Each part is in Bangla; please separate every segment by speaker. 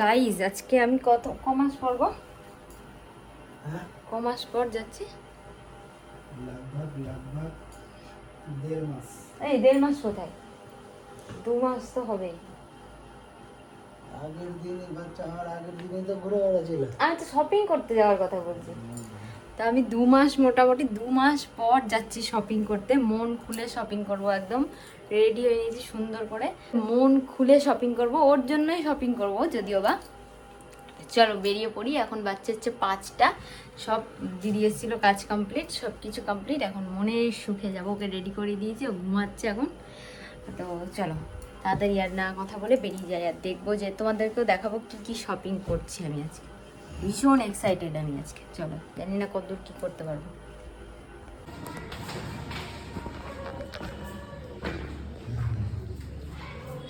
Speaker 1: গাইস আজকে আমি কমাস পড়বো, কমাস পর যাচ্ছি
Speaker 2: लगभग 1.5 মাস।
Speaker 1: এই 1.5 মাস কোথায়, 2 মাস তো হবেই।
Speaker 2: আগের দিনই বাচ্চা আমার আগের দিনই তো ঘুরে বেড়াচ্ছিল।
Speaker 1: আমি তো শপিং করতে যাওয়ার কথা বলছি। তা আমি 2 মাস মোটামুটি 2 মাস পর যাচ্ছি শপিং করতে। মন খুলে শপিং করব, একদম রেডি হয়ে নিয়েছি সুন্দর করে, মন খুলে শপিং করব, ওর জন্যই শপিং করব যদিও বা। চলো বেরিয়ে পড়ি। এখন বাচ্চা হচ্ছে 5টা, সব দিদি এসেছিলো, কাজ কমপ্লিট, সব কিছু কমপ্লিট। এখন মনে সুখে যাবো, ওকে রেডি করে দিয়েছি, ও ঘুমাচ্ছে এখন। তো চলো তাড়াতাড়ি আর না কথা বলে বেরিয়ে যাই, আর দেখবো যে তোমাদেরকেও দেখাবো কি কি শপিং করছি আমি আজকে। ভীষণ এক্সাইটেড আমি আজকে। চলো, জানি না কতদূর কি করতে পারবো।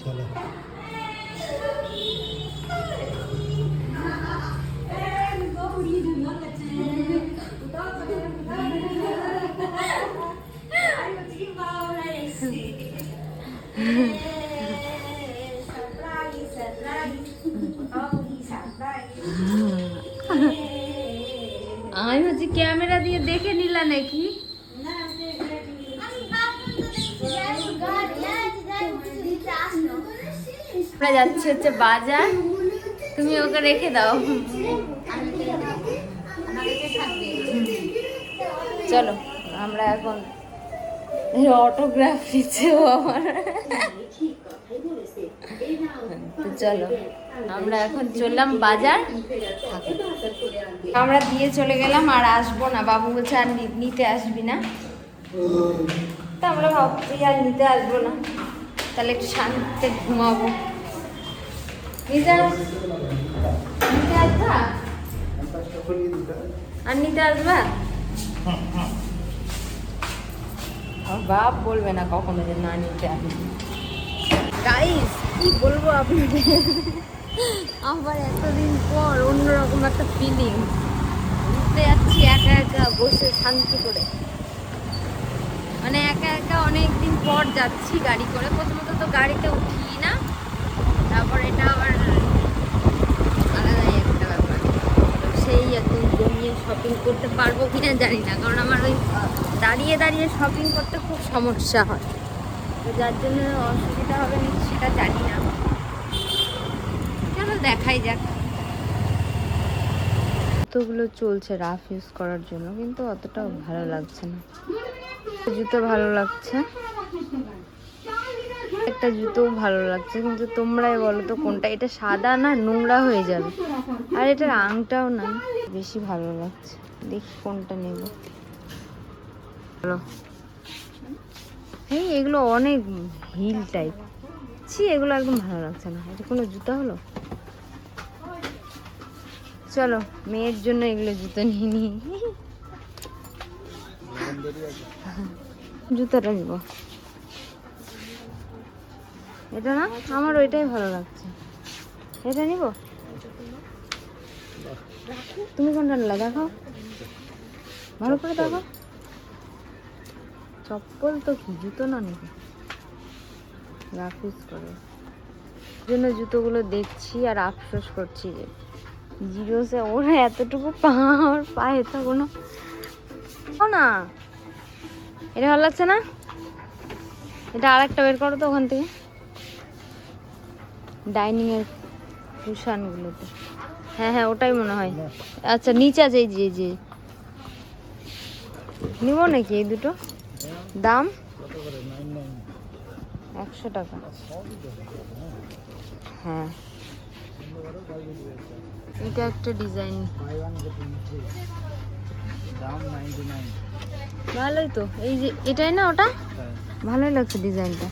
Speaker 2: চলো
Speaker 1: আমি হচ্ছে ক্যামেরা দিয়ে দেখে নিলা নাকি? আমরা যাচ্ছি হচ্ছে বাজার, তুমি ওকে রেখে দাও। চলো আমরা এখন অটোগ্রাফ দিচ্ছে ও আমার। তো চলো আমরা এখন চললাম বাজার। আমরা দিয়ে চলে গেলাম, আর আসবো না, বাবু বলছে আর নিতে আসবি না। তা আমরা ভাবছি আর নিতে আসবো না, তাহলে একটু শান্তিতে ঘুমাবো। নিতে আসবা আর নিতে আসবা? আমার বাপ বলবে না কখনো যে না নিতে আসবে। গাইস কি বলবো আপনাদের, আবার এতদিন পর অন্যরকম একটা ফিলিং। ঘুরতে যাচ্ছি একা একা বসে শান্তি করে, মানে একা একা অনেকদিন পর যাচ্ছি গাড়ি করে। প্রথমত তো গাড়িতে উঠি না, তারপর এটা আবার আলাদাই একটা ব্যাপার। সেই একদম জমিয়ে শপিং করতে পারবো কিনা জানি না, কারণ আমার ওই দাঁড়িয়ে দাঁড়িয়ে শপিং করতে খুব সমস্যা হয়, তো যার জন্য অসুবিধা হবে না সেটা জানি না। চলো দেখাই যাক। জুতোগুলো চলছে রাফ ইউজ করার জন্য, কিন্তু অতটাও ভালো লাগছে না। জুতো ভালো লাগছে, একটা জুতো ভালো লাগছে, কিন্তু তোমরাই বলো তো কোনটা। এটা সাদা না নোংরা হয়ে যাবে, আর এটার আংটাও না, বেশি ভালো লাগছে। দেখি কোনটা নেব। এই এগুলো অনেক হিল টাইপ, ছি এগুলো একদম ভালো লাগছে না। এটা কোনো জুতো হলো? চলো মেয়ের জন্য এগুলো জুতো নিয়ে নিই। জুতোটা নিব, এটা না, আমার ওইটাই ভালো লাগছে, এটা নিব। তুমি কোনটা নিলা দেখো, ভালো করে দেখো। চপ্পল তো কি, জুতো না নেবে রাফিস করে জন্য জুতোগুলো দেখছি আর আফসোস করছি যে জিরোসে ওরা এতটুকু পাওয়ার পায়ে তো কোনো না। এটা ভালো লাগছে না, এটা আর একটা বের করো তো ওখান থেকে, ডাইনিং এর কুশান গুলোতে। হ্যাঁ হ্যাঁ ওটাই মনে হয়। আচ্ছা নিচে আছে, এই যে নিব নাকি এই দুটো? দাম 100 টাকা। হ্যাঁ এটা একটা ডিজাইন, ভালোই তো। এই যে এটাই না ওটা, ভালোই লাগছে ডিজাইনটা।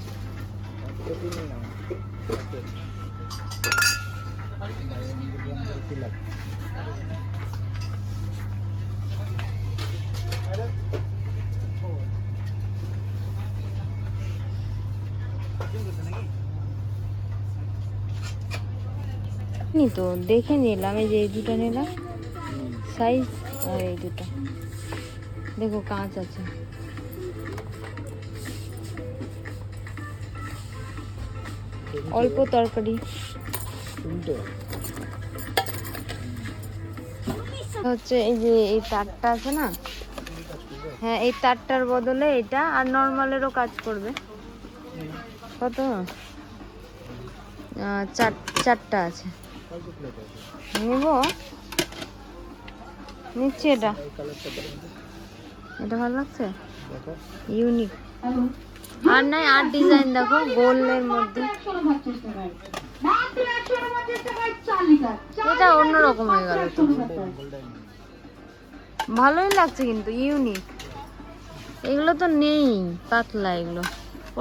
Speaker 1: তো দেখে নিলাম, এই যে এই দুটো নিলাম সাইজ, আর এই দুটো দেখো কাঁচ আছে। অল্প তরকারি হচ্ছে এই যে এই তারটা আছে না, হ্যাঁ এই তারটার বদলে এটা, আর নর্মালেরও কাজ করবে। কত? চারটা আছে। নিব, নিচ্ছি এটা। এটা ভালো লাগছে, ইউনিক। আর নাই, আর ডিজাইন দেখো গোল্ডের মধ্যে, এটা অন্যরকম হয়ে গেল তো। ভালোই লাগছে কিন্তু ইউনিক। এগুলো তো নেই, পাতলা এগুলো।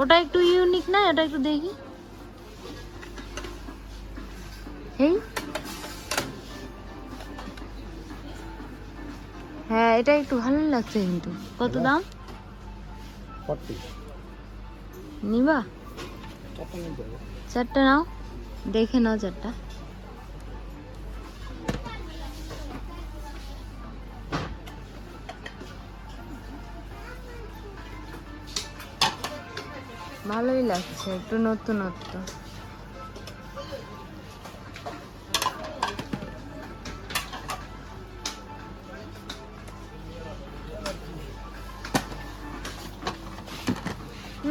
Speaker 1: ওটা একটু ইউনিক না, এটা একটু দেখি। এই হ্যাঁ, এটা একটু ভালো লাগছে কিন্তু। কত দাম?
Speaker 2: 40।
Speaker 1: নিবা? চারটা নাও, দেখে নাও চারটা। ভালোই লাগছে, একটু নতুনত্ব।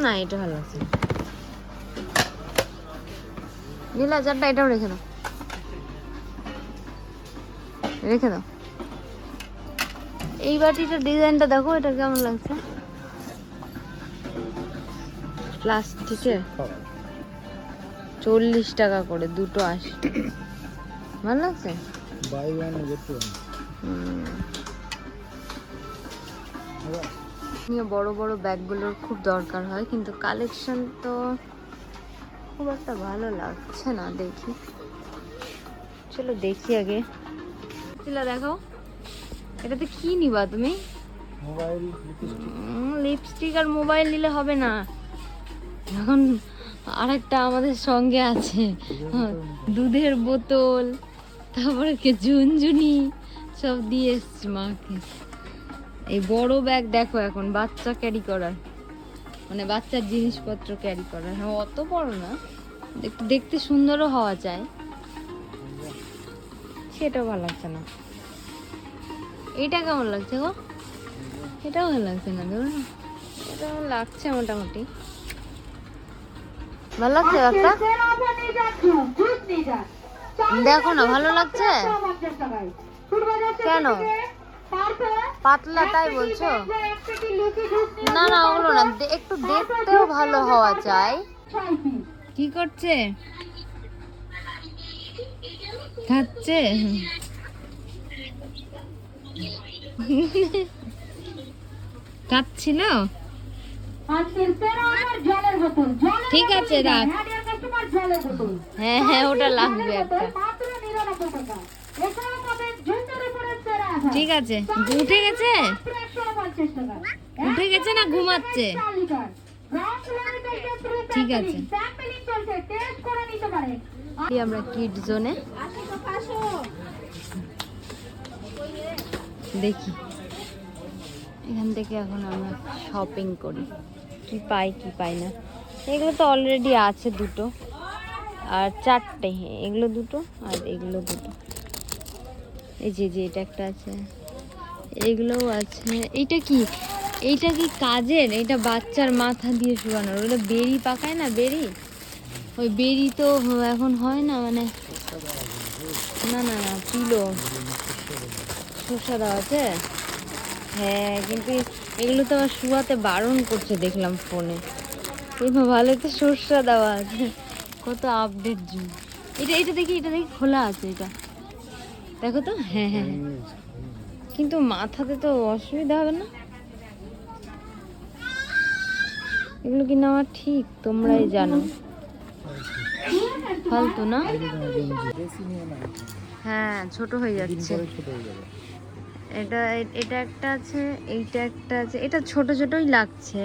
Speaker 1: না, এটা ভালো লাগছে। নীলা চারটা, এটাও রেখে দাও, রেখে দাও। এই বাটিটার ডিজাইনটা দেখো, এটা কেমন লাগছে? প্লাস্টিকের, 40 টাকা করে দুটো, 80 টাকা। ভালো লাগছে। বড় বড় ব্যাগগুলোর খুব দরকার হয়, কিন্তু কালেকশন তো খুব একটা ভালো লাগছে না। দেখি, চলো দেখি আগে। দেখো, এটাতে কি নিবা তুমি? লিপস্টিক আর মোবাইল নিলে হবে না। এখন আরেকটা আমাদের সঙ্গে আছে, দুধের বোতল, তারপরে ঝুনঝুনি সব দিয়ে এসছি মাকে। এই বড় ব্যাগ দেখো, এখন বাচ্চা ক্যারি করার, মানে বাচ্চার জিনিসপত্র ক্যারি করার। হ্যাঁ, অত বড় না, একটু দেখতে সুন্দরও হওয়া চাই, সেটাও ভালো লাগছে না। এইটা কেমন লাগছে গো? এটাও ভালো লাগছে না, ধরো না, এটা লাগছে মোটামুটি। ভালো লাগছে একটা, দেখো না, ভালো লাগছে কেন? পাতলা তাই বলছো? না না, ওগুলো না, একটু দেখতেও ভালো হওয়া চাই। কি করছে? খাচ্ছে? খাচ্ছিল? ঠিক আছে, রাখ। হ্যাঁ হ্যাঁ, ওটা লাগবে একটা। ঠিক আছে। উঠে গেছে? উঠে গেছে না ঘুমাচ্ছে? ঠিক আছে, আমরা কিড জোনে দেখি, এখান থেকে এখন আমরা শপিং করি, কি পাই কি পাই না। এগুলো তো অলরেডি আছে দুটো, আর চারটে, এগুলো দুটো আর এগুলো দুটো। এই যে এটা একটা আছে, এগুলোও আছে। এইটা কি? এইটা কি কাজের? এটা বাচ্চার মাথা দিয়ে শুকানোর, ওটা বেরি পাকায় না, বেরি, ওই বেরি তো এখন হয় না, মানে না না না, পিলো শসা দেওয়া আছে। হ্যাঁ, কিন্তু এগুলো তো আবার শুয়াতে বারণ করছে, দেখলাম ফোনে। ভালো তো সরষা দেওয়া আছে, কত আপডেট যুগ। এটা দেখি, এটা দেখি খোলা আছে, এটা দেখো তো। হ্যাঁ হ্যাঁ, কিন্তু মাথাতে তো অসুবিধা হবে না? এগুলো কি নেওয়া ঠিক? তোমরাই জানো। ফালতু না? হ্যাঁ, ছোট হয়ে যাচ্ছে। এটা একটা আছে, এইটা একটা আছে, এটা ছোট ছোটই লাগছে।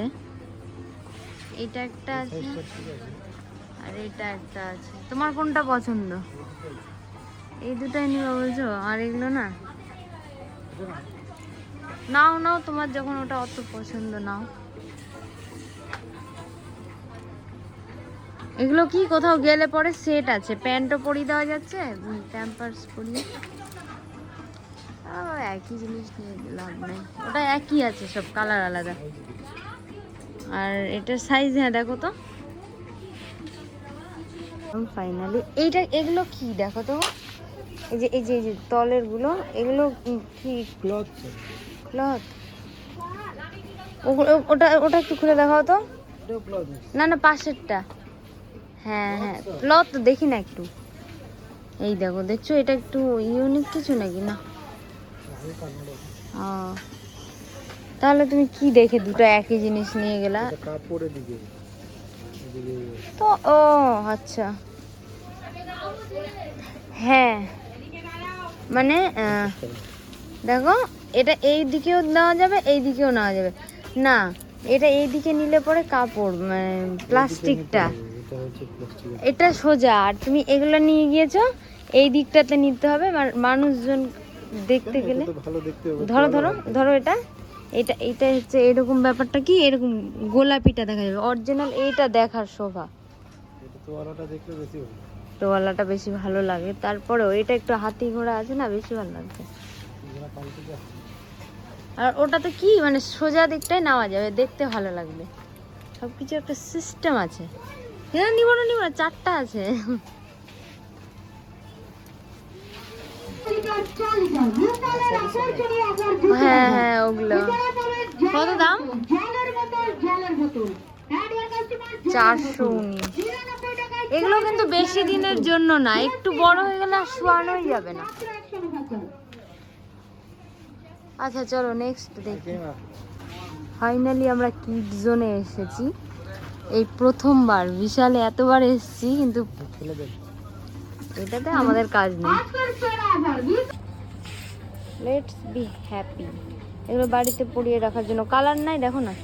Speaker 1: এটা একটা আছে, আর এটা একটা আছে। তোমার কোনটা পছন্দ? এই দুটাই নিবা বলছো? আর এগুলো না? নাও নাও, তোমার যখন ওটা অত পছন্দ, নাও। এগুলো কি কোথাও গেলে পরে সেট আছে, প্যান্টও পরিয়ে দেওয়া যাচ্ছে, প্যাম্পার্স পরিয়ে। একই জিনিস নিয়ে লাভ নাই, ওটা একই আছে, সব কালার আলাদা। আর এটার সাইজ, হ্যাঁ দেখো তো ফাইনালি এইটা, এগুলো কি দেখো তো, এই যে তলের গুলো, এগুলো কি
Speaker 2: ক্লথ।
Speaker 1: ক্লথ? ওটা ওটা একটু খুলে দেখাও তো। না না, পাশেরটা। হ্যাঁ হ্যাঁ, ক্লথ দেখি না একটু। এই দেখো, দেখছো এটা একটু ইউনিক কিছু নাকি? না তাহলে তুমি কি দেখে দুটো একই জিনিস নিয়ে গেলা? তো ও আচ্ছা, হ্যাঁ মানে দেখো, এটা এই দিকেও নেওয়া যাবে, এই দিকেও নেওয়া যাবে না। এটা এই দিকে নিলে পরে কাপড়, মানে প্লাস্টিকটা, এটা সোজা। আর তুমি এগুলো নিয়ে গিয়েছো, এই দিকটাতে নিতে হবে, মানুষজন দেখতে গেলে। ধরো ধরো ধরো, এটা এটা এটা হচ্ছে এরকম, ব্যাপারটা কি এরকম গোলাপিটা দেখা যাবে, অরিজিনাল এইটা দেখার শোভা। টোয়ালাটা বেশি ভালো লাগে, তারপরেও এটা একটু হাতি ঘোড়া আছে না, বেশি ভালো লাগছে। আর ওটাতে কি মানে সোজা দিকটাই নেওয়া যাবে, দেখতে ভালো লাগবে। সবকিছু একটা সিস্টেম আছে। হ্যাঁ নিব না, চারটা আছে। হ্যাঁ হ্যাঁ, ওগুলো কত দাম? 419। এগুলো কিন্তু বেশি দিনের জন্য না, একটু বড় হয়ে গেলে আর শোয়ানোই যাবে না। আচ্ছা চলো নেক্সট দেখি। ফাইনালি আমরা কিড জোনে এসেছি, এই প্রথমবার। বিশালে এতবার এসেছি কিন্তু এটাতে আমাদের কাজ নেই। Let's be happy. এগুলো বাড়িতে পরিয়ে রাখার জন্য, কালার নাই দেখো না,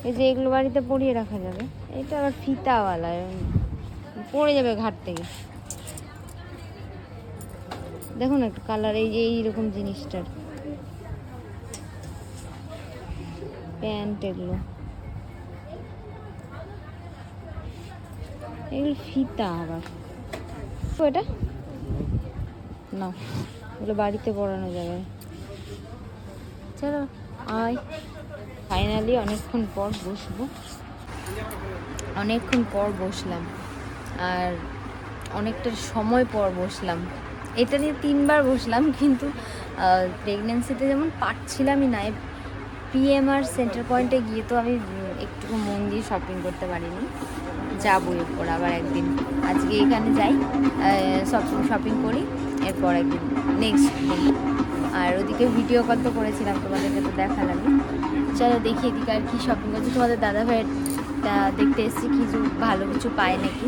Speaker 1: এই যে এগুলো বাড়িতে পরিয়ে রাখা যাবে। এটা আবার ফিতাওয়ালা, পড়ে যাবে ঘাট থেকে। দেখো না একটু কালার, এই যে এইরকম জিনিসটার প্যান্ট, এগুলো এগুলো ফিতা আবার। এটা না, এগুলো বাড়িতে পরানো যাবে। চলো আয়, ফাইনালি অনেকক্ষণ পর বসবো, অনেকক্ষণ পর বসলাম, আর অনেকটা সময় পর বসলাম। এটা নিয়ে 3বার বসলাম, কিন্তু প্রেগনেন্সিতে যেমন পারছিলামই না। পিএমআর সেন্টার পয়েন্টে গিয়ে তো আমি একটু মন দিয়ে শপিং করতে পারিনি। যাবো এরপর আবার একদিন, আজকে এখানে যাই, শপিং করি, এরপর একদিন নেক্সট দিন। আর ওদিকে ভিডিও কল তো করেছিলাম, তোমাদেরকে তো দেখালামই। চলো দেখি এদিকে আর কি শপিং করছি। তোমাদের দাদা ভাইয়েরটা দেখতে এসেছি, কিছু ভালো কিছু পায় নাকি,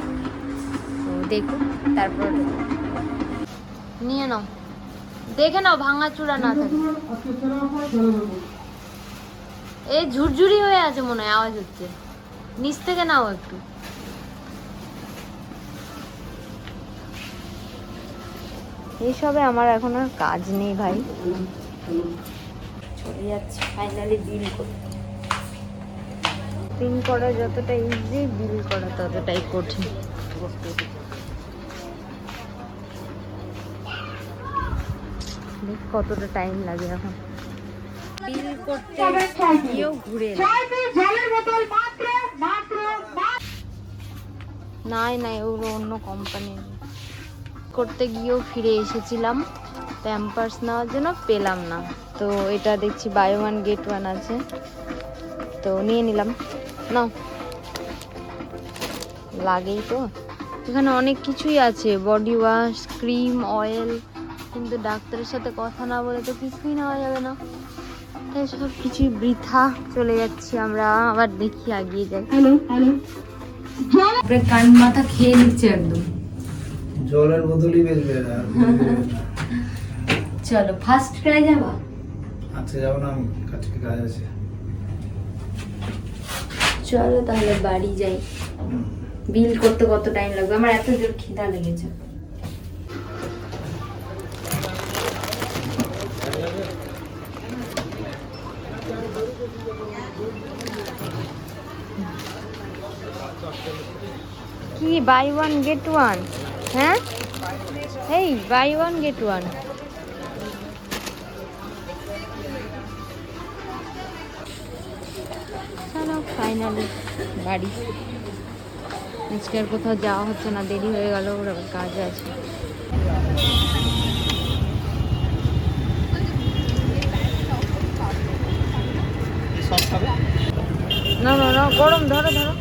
Speaker 1: তো দেখো তারপর নিয়ে নাও, দেখে নাও ভাঙাচুরা না থাকে। এই ঝুরঝুরি হয়ে আছে মনে হয়, আওয়াজ হচ্ছে, নিচ থেকে নাও একটু। এইসবে আমার এখন আর কাজ নেই ভাই, চলে যাচ্ছি ফাইনালি বিল করতে। বিল করা যতটা ইজি, বিল করা ততটাই কঠিন। কতটা টাইম লাগে এখন বিল করতে গিয়েও ঘুরে নাই নাই, ওগুলো অন্য কোম্পানির। করতে গিয়েও ফিরে এসেছিলাম প্যাম্পার্স নেওয়ার জন্য, পেলাম না। তো এটা দেখছি বাই 1 গেট 1 আছে, তো নিয়ে নিলাম। নাও, লাগেই তো। এখানে অনেক কিছুই আছে, বডি ওয়াশ, ক্রিম, অয়েল, কিন্তু ডাক্তারের সাথে কথা না বলে তো কিছুই নেওয়া যাবে না। তাই সব কিছুই বৃথা। চলে যাচ্ছি আমরা, আবার দেখি আগিয়ে যাই। কান মাথা খেয়ে নিচ্ছে একদম।
Speaker 2: জলের বোতলই বেচবে না।
Speaker 1: চলো ফার্স্ট ক্রাই যাবা?
Speaker 2: আচ্ছা যাবো না, কাছে কাজ আছে।
Speaker 1: চলো তাহলে বাড়ি যাই। বিল করতে কত টাইম লাগবে? আমার এত জোর খিদা লেগেছে। কি বাই 1 গেট 1? হ্যাঁ এই বাই 1 গেট 1 চলো ফাইনালি বাড়ি। আজকে আর কোথাও যাওয়া হচ্ছে না, দেরি হয়ে গেল, ওর আবার কাজ আছে। না না না, গরম, ধরো ধরো।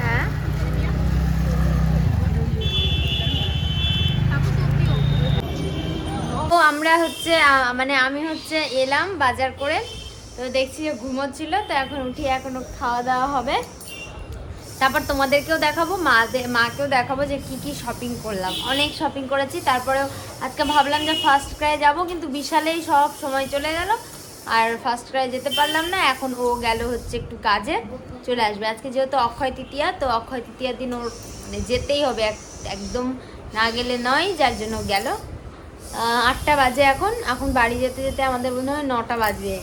Speaker 1: হ্যাঁ ও আমরা হচ্ছে মানে আমি হচ্ছে এলাম বাজার করে, তো দেখছি যে ঘুমোচ্ছিল, তো এখন উঠি, এখনো খাওয়া দাওয়া হবে, তারপর তোমাদেরকেও দেখাবো, মাকেও দেখাবো যে কি কি শপিং করলাম। অনেক শপিং করেছি, তারপরেও আজকে ভাবলাম যে ফার্স্ট ক্রাই যাব, কিন্তু বিশালেই সব সময় চলে গেল আর ফার্স্ট ক্রাই যেতে পারলাম না। এখন ও গেল হচ্ছে একটু কাজে, চলে আসবে। আজকে যেহেতু অক্ষয় তৃতীয়া, তো অক্ষয় তৃতীয়ার দিন ওর মানে যেতেই হবে, একদম না গেলে নয়, যার জন্য গেল। 8টা বাজে এখন, এখন বাড়ি যেতে যেতে আমাদের মনে হয় 9টা বাজবে,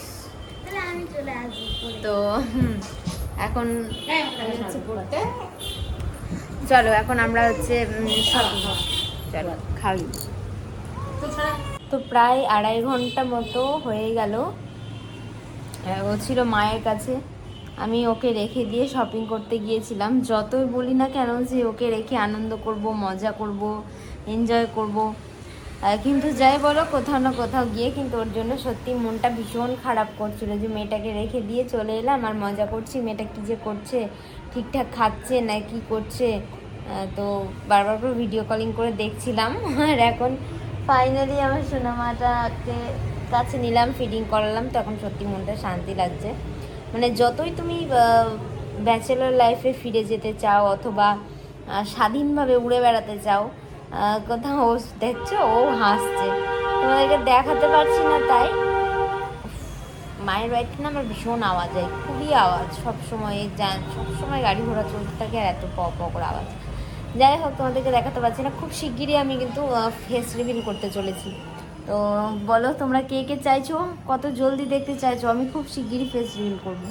Speaker 3: আমি চলে আসবো।
Speaker 1: তো এখন হচ্ছে পড়তে। চলো এখন আমরা হচ্ছে চলো খাই। তো প্রায় 2.5 ঘন্টা মতো হয়ে গেল, ও ছিল মায়ের কাছে, আমি ওকে রেখে দিয়ে শপিং করতে গিয়েছিলাম। যতই বলি না কেন যে ওকে রেখে আনন্দ করব, মজা করব, এনজয় করব, কিন্তু যাই বলো কোথাও না কোথাও গিয়ে কিন্তু ওর জন্য সত্যি মনটা ভীষণ খারাপ করছিল যে মেয়েটাকে রেখে দিয়ে চলে এলাম আর মজা করছি, মেয়েটা কী যে করছে, ঠিকঠাক খাচ্ছে না কি করছে, তো বারবার করে ভিডিও কলিং করে দেখছিলাম। আর এখন ফাইনালি আমার সোনামাটাকে কাছে নিলাম, ফিডিং করালাম, তখন সত্যি মনটা শান্তি লাগছে। মানে যতই তুমি ব্যাচেলর লাইফে ফিরে যেতে চাও অথবা স্বাধীনভাবে উড়ে বেড়াতে চাও, কোথাও ও দেখছো ও হাসছে, তোমাদেরকে দেখাতে পারছি না, তাই মায়ের বাড়িতে না আমার ভীষণ আওয়াজ হয়, খুবই আওয়াজ, সবসময় গাড়ি ঘোড়া চলতে থাকে আর এত প করে আওয়াজ। যাই হোক, তোমাদেরকে দেখাতে পারছি না, খুব শিগগিরই আমি কিন্তু ফেস রিভিল করতে চলেছি। তো বলো তোমরা কে কে চাইছো, কত জলদি দেখতে চাইছো, আমি খুব শিগগিরই ফেস রিভিল করবো।